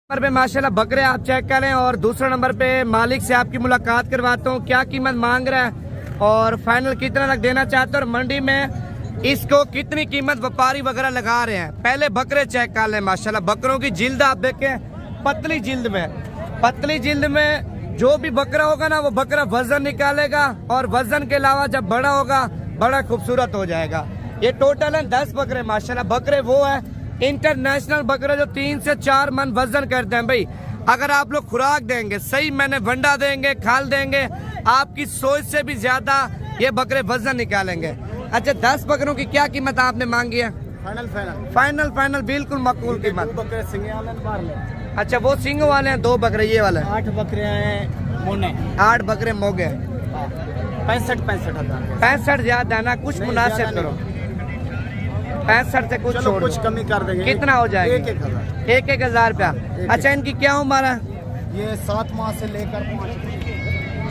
Number पे माशाल्लाह बकरे आप चेक करें और दूसरे नंबर पे मालिक से आपकी मुलाकात करवाता हूँ, क्या कीमत मांग रहा है और फाइनल कितना तक देना चाहते हैं और मंडी में इसको कितनी कीमत व्यापारी वगैरह लगा रहे हैं। पहले बकरे चेक कर लें। माशाल्लाह बकरों की जिल्द आप देखें, पतली जिल्द में जो भी बकरा होगा ना वो बकरा वजन निकालेगा और वजन के अलावा जब बड़ा होगा बड़ा खूबसूरत हो जाएगा। ये टोटल है 10 बकरे। माशाल्लाह बकरे वो है इंटरनेशनल बकरे जो 3 से 4 मन वजन करते हैं। भाई अगर आप लोग खुराक देंगे, सही मैंने वंडा देंगे, खाल देंगे, आपकी सोच से भी ज्यादा ये बकरे वजन निकालेंगे। अच्छा 10 बकरों की क्या कीमत आपने मांगी है? फाइनल बिल्कुल मकबूल कीमत। अच्छा वो सिंग वाले हैं, 2 बकरे ये वाले 8 बकरे हैं मोने, 8 बकरे मोगे। 65 ज्यादा है ना, कुछ मुनासिब करो। 65 से कुछ कमी कर देंगे। कितना हो जाएगा? 1,000 रुपया। अच्छा इनकी क्या उम्र है? ये 7 माह से लेकर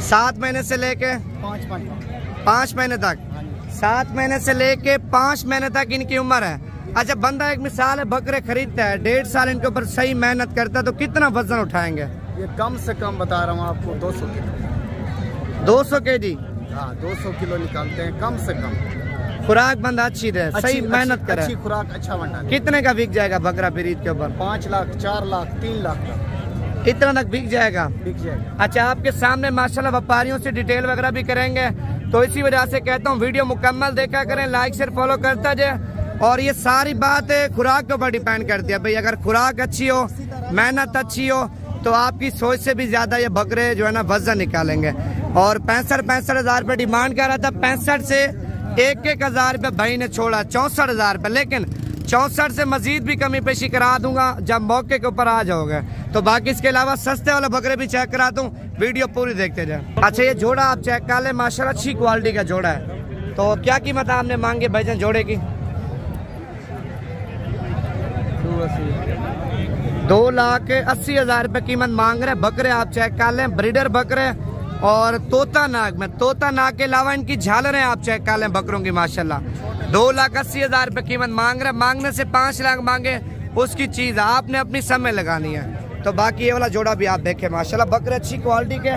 7 महीने से लेके 5 महीने तक। 7 महीने से लेके 5 महीने तक इनकी उम्र है। अच्छा बंदा एक मिसाल है बकरे खरीदता है, 1.5 साल इनके ऊपर सही मेहनत करता है तो कितना वजन उठाएंगे? ये कम से कम बता रहा हूँ आपको 200 किलो। 200 केजी? हाँ 200 किलो निकालते हैं कम से कम। खुराक बंदा अच्छी दे, सही मेहनत करे, अच्छी खुराक अच्छा बंदा। कितने का बिक जाएगा बकरा फिर ईद के ऊपर? 5 लाख 4 लाख 3 लाख का इतना तक बिक जाएगा। अच्छा आपके सामने माशाल्लाह व्यापारियों से डिटेल वगैरह भी करेंगे, तो इसी वजह से कहता हूँ वीडियो मुकम्मल देखा करें, लाइक शेयर फॉलो करता जाए। और ये सारी बात खुराक के ऊपर डिपेंड करती है। भाई अगर खुराक अच्छी हो, मेहनत अच्छी हो तो आपकी सोच से भी ज्यादा ये बकरे जो है ना वजन निकालेंगे। और 65 हजार रुपये डिमांड कर रहा था, 65 से 1,000 रुपये भाई ने छोड़ा, 64,000 रुपये। लेकिन 64 से मजीद भी कमी पेशी करा दूंगा जब मौके के ऊपर आ जाओगे। तो बाकी इसके अलावा सस्ते वाले बकरे भी चेक करा दूं, वीडियो पूरी देखते जाए। अच्छा ये जोड़ा आप चेक कर ले, माशाल्लाह अच्छी क्वालिटी का जोड़ा है। तो क्या कीमत आपने मांगे भाईजान जोड़े की? 2,80,000 रुपये कीमत मांग रहे। बकरे आप चेक कर लें, ब्रीडर बकरे और तोता नाग में, तोता नाग के अलावा इनकी झालरें आप चेक कर लें बकरों की। माशाल्लाह 2,80,000 रुपये कीमत मांग रहे। मांगने से 5 लाख मांगे उसकी चीज आपने अपनी समय लगानी है। तो बाकी ये वाला जोड़ा भी आप देखें, माशाल्लाह बकरे अच्छी क्वालिटी के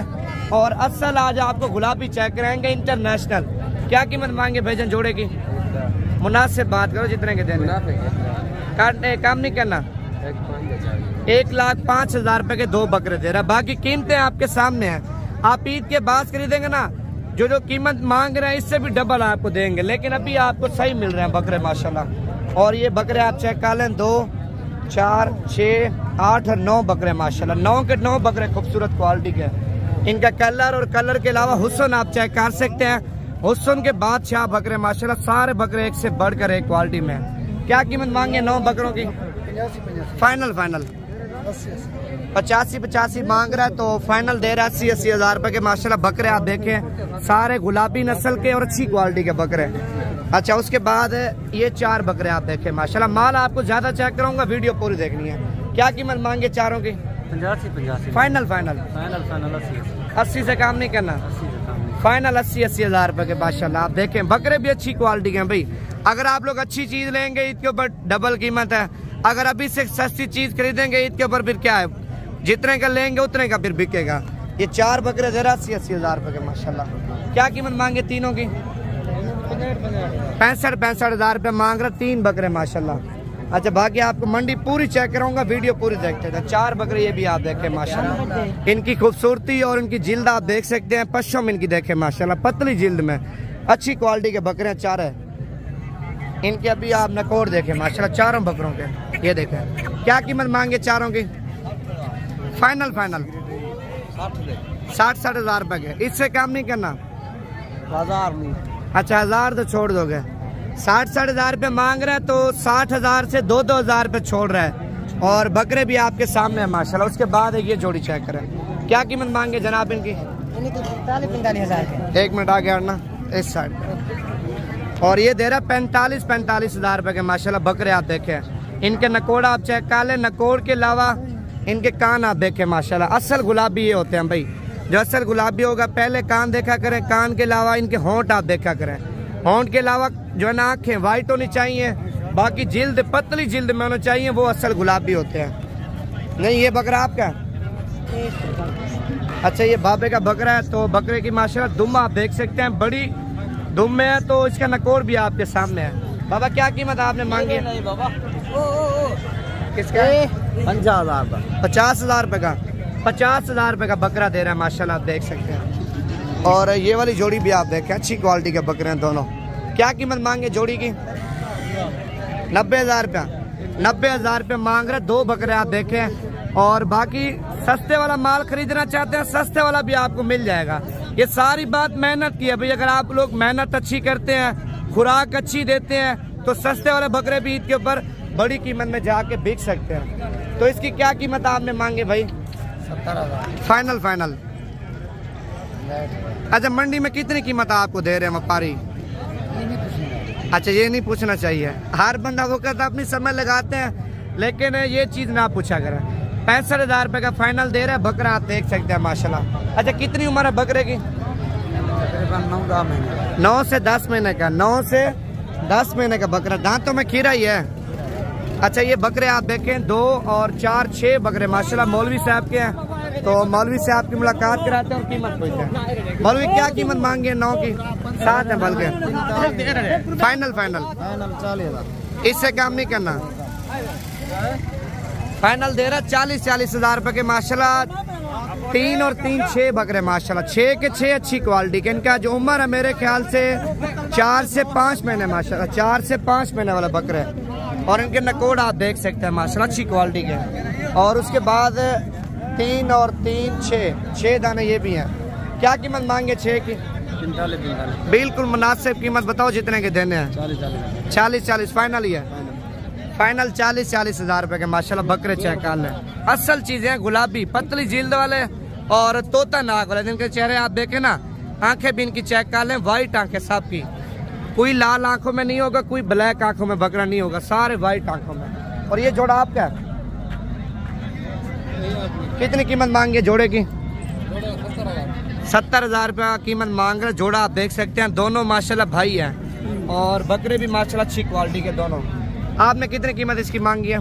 और असल आज आपको गुलाबी चेक कराएंगे इंटरनेशनल। क्या कीमत मांगे भाईजान जोड़े की? मुनासिब बात करो, जितने के देने काटने काम नहीं करना। 1,05,000 रुपए के 2 बकरे दे रहा। बाकी कीमतें आपके सामने हैं। आप ईद के बाद खरीदेंगे ना, जो कीमत मांग रहे हैं इससे भी डबल आपको देंगे, लेकिन अभी आपको सही मिल रहे हैं बकरे माशाल्लाह। और ये बकरे आप चेक कर लें, 2, 4, 6, 8 और 9 बकरे माशाल्लाह। 9 के 9 बकरे खूबसूरत क्वालिटी के। इनका कलर और कलर के अलावा हुस्न आप चेक कर सकते हैं। हुस्न के बादशाह बकरे माशाल्लाह, सारे बकरे एक से बढ़कर एक क्वालिटी में। क्या कीमत मांगे 9 बकरों की? फाइनल 85 मांग रहा है, तो फाइनल दे रहा है 80,000 रुपए के। माशाल्लाह बकरे आप देखें, सारे गुलाबी नस्ल के और अच्छी क्वालिटी के बकरे। अच्छा उसके बाद ये 4 बकरे आप देखें माशाल्लाह। माल आपको ज्यादा चेक कराऊंगा, वीडियो पूरी देखनी है। क्या कीमत मांगे चारों की? 85 फाइनल 80 से काम नहीं करना। फाइनल 80,000 रुपए के माशाल्लाह। आप देखें बकरे भी अच्छी क्वालिटी के। भाई अगर आप लोग अच्छी चीज लेंगे ईद के ऊपर डबल कीमत है। अगर अभी से सस्ती चीज खरीदेंगे ईद के ऊपर फिर क्या है, जितने का लेंगे उतने का फिर बिकेगा। ये 4 बकरे जरा 80,000 रुपए के माशाल्लाह। क्या कीमत मांगे तीनों की? 65,000 रुपए मांग रहा, 3 बकरे माशाल्लाह। अच्छा बाकी आपको मंडी पूरी चेक कराऊंगा, वीडियो पूरी देखते थे। 4 बकरे ये भी आप देखें माशाल्लाह। इनकी खूबसूरती और इनकी जिल्द आप देख सकते हैं, पश्चिम इनकी देखें माशाल्लाह, पतली जिल्द में अच्छी क्वालिटी के बकरे 4 है। इनके अभी आप नकोर देखें माशाल्लाह, चारों बकरों के। ये देखें क्या कीमत मांगे चारों की? फाइनल 60,000 रुपए के। इससे काम नहीं करना? 1000 नहीं। अच्छा 1000 तो छोड़ दोगे। 60,000 रुपये मांग रहे हैं, तो 60,000 से 2,000 रुपये छोड़ रहा है। और बकरे भी आपके सामने है माशाल्लाह। उसके बाद ये जोड़ी चेक करें, क्या कीमत मांगे जनाब इनकी? 45,000। 1 मिनट आ गया ना इस साइड पे। और ये दे रहा 45,000 रुपए के माशाल्लाह बकरे आप देखें। इनके नकोड़ आप चेक कर लें, नकोड़ के अलावा इनके कान आप देखें माशाल्लाह। असल गुलाबी ये होते हैं भाई, जो असल गुलाबी होगा पहले कान देखा करें, कान के अलावा इनके होंठ आप देखा करें। होंठ के अलावा जो है ना आँखें वाइट होनी चाहिए, बाकी जिल्द पतली जिल्द में होना चाहिए, वो असल गुलाबी होते हैं। नहीं, ये बकरा आपका? अच्छा, ये बाबे का बकरा है। तो बकरे की माशाल्लाह दुम आप देख सकते हैं, बड़ी दुम में है। तो इसका नकोर भी आपके सामने है। बाबा क्या कीमत आपने मांगी है? नहीं बाबा, किसका? 50,000 का। 50,000 रुपए का। 50,000 रुपए का बकरा दे रहा है माशाल्लाह, आप देख सकते हैं। और ये वाली जोड़ी भी आप देखें, अच्छी क्वालिटी के बकरे हैं दोनों। क्या कीमत मांगे जोड़ी की? 90,000 रुपया। 90,000 रुपये मांग रहे, 2 बकरे आप देखें। और बाकी सस्ते वाला माल खरीदना चाहते हैं, सस्ते वाला भी आपको मिल जाएगा। ये सारी बात मेहनत की है भाई। अगर आप लोग मेहनत अच्छी करते हैं, खुराक अच्छी देते हैं, तो सस्ते वाले बकरे भी ईद के ऊपर बड़ी कीमत में जाके बिक सकते हैं। तो इसकी क्या कीमत आपने मांगे भाई? 70,000 फाइनल फाइनल। अच्छा, मंडी में कितनी कीमत आपको दे रहे हैं व्यापारी? अच्छा, ये नहीं पूछना चाहिए। हर बंदा वो कहता है अपनी समय लगाते हैं, लेकिन ये चीज ना पूछा करें। 65,000 रुपए का फाइनल दे रहे हैं बकरा, आप देख सकते हैं माशाल्लाह। अच्छा, कितनी उम्र है बकरे की? 9-10 महीने। 9 से 10 महीने का। 9 से 10 महीने का बकरा, दांतों में खीरा ही है। अच्छा, ये बकरे आप देखें 2 और 4 6 बकरे माशाल्लाह मौलवी साहब के हैं। तो मौलवी से आपकी मुलाकात कराते हैं और कीमत पूछते हैं। मौलवी क्या कीमत मांगे? 9 की 7 है बल्कि। Final final 40,000। इससे काम नहीं करना। फाइनल दे रहा 40,000 रुपए के माशाल्लाह। 3 और 3 6 बकरे माशाल्लाह, 6 के 6 अच्छी क्वालिटी के। इनका जो उम्र है मेरे ख्याल से 4 से 5 महीने माशाल्लाह, 4 से 5 महीने वाला बकरे। और इनके नकोड़ आप देख सकते हैं माशाल्लाह, अच्छी क्वालिटी के। और उसके बाद 3 और 3 6 दाने ये भी हैं। क्या कीमत मांगे 6 की? 45,000। बिल्कुल मुनासिब कीमत बताओ, जितने के देने हैं। 40,000 फाइनल ही है। फाइनल 40,000 रुपए के माशाल्लाह बकरे चेक कर लें। असल चीजें गुलाबी पतली जिल्द वाले और तोता नाक वाले, जिनके चेहरे आप देखें ना, आंखें भी इनकी चेक कर लें, व्हाइट आंखें सबकी। कोई लाल आंखों में नहीं होगा, कोई ब्लैक आंखों में बकरा नहीं होगा, सारे व्हाइट आंखों में। और ये जोड़ा आपका है? कितनी कीमत मांगे जोड़े की? 70,000 रुपया कीमत मांग रहे। जोड़ा आप देख सकते हैं, दोनों माशाल्लाह भाई हैं। और बकरे भी माशाल्लाह अच्छी क्वालिटी के दोनों। आपने कितनी कीमत इसकी मांगी है?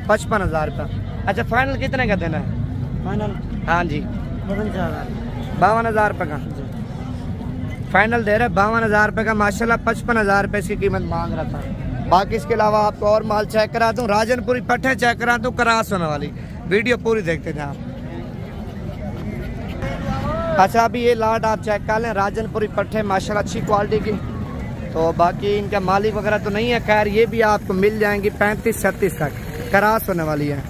55,000 रुपया। अच्छा, फाइनल कितने का देना है? फाइनल हाँ जी 52,000 रुपये का फाइनल दे रहे। 52,000 रुपये का माशाल्लाह। 55,000 रुपये इसकी कीमत मांग रहा था। बाकी इसके अलावा आपको और माल चेक कराता हूँ, राजनपुरी पट्टे चेक कराता हूँ, करास होने वाली। वीडियो पूरी देखते थे आप। अच्छा, अभी ये लाट आप चेक कर लें, राजनपुरी पट्टे माशाल्लाह अच्छी क्वालिटी की। तो बाकी इनका मालिक वगैरह तो नहीं है, खैर ये भी आपको मिल जाएंगी 35-36 तक, करास होने वाली है।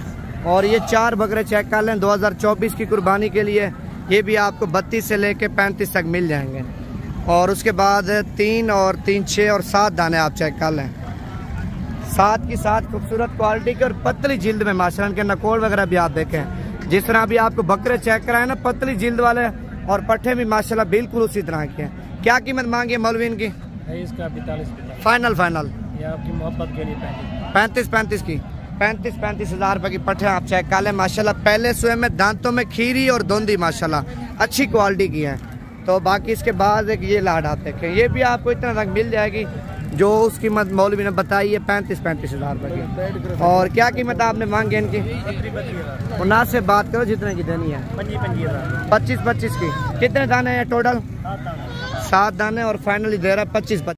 और ये 4 बकरे चेक कर लें 2024 की कुर्बानी के लिए, ये भी आपको 32 से लेके 35 तक मिल जाएंगे। और उसके बाद 3 और 3 6 और 7 दाने आप चेक कर लें, 7 की 7 खूबसूरत क्वालिटी के और पतली जिल्द में माशाल्लाह। इनके नकोड़ वगैरह भी आप देखें, जिस तरह भी आपको बकरे चेक कराए ना, पतली जिल्द वाले, और पट्टे भी माशाल्लाह बिल्कुल उसी तरह के हैं। क्या कीमत मांगी है मौलवी इनकी? इसका 45 फाइनल फाइनल ये आपकी मोहब्बत के लिए 35 की 35,000 रुपए की पट्टे आप चेक कर लें माशाल्लाह। पहले सुबह में दांतों में खीरी और धुंधी माशाल्लाह अच्छी क्वालिटी की है। तो बाकी इसके बाद एक ये लाड आप देखें, ये भी आपको इतना तक मिल जाएगी जो उसकी कीमत मौलवी ने बताई है 35,000 रुपए की। और क्या कीमत आपने मांगी इनकी? उन्नास से बात करो, जितने की देनी है 25 की। कितने दाने हैं टोटल? 7 दाने। और फाइनली दे रहा है 25।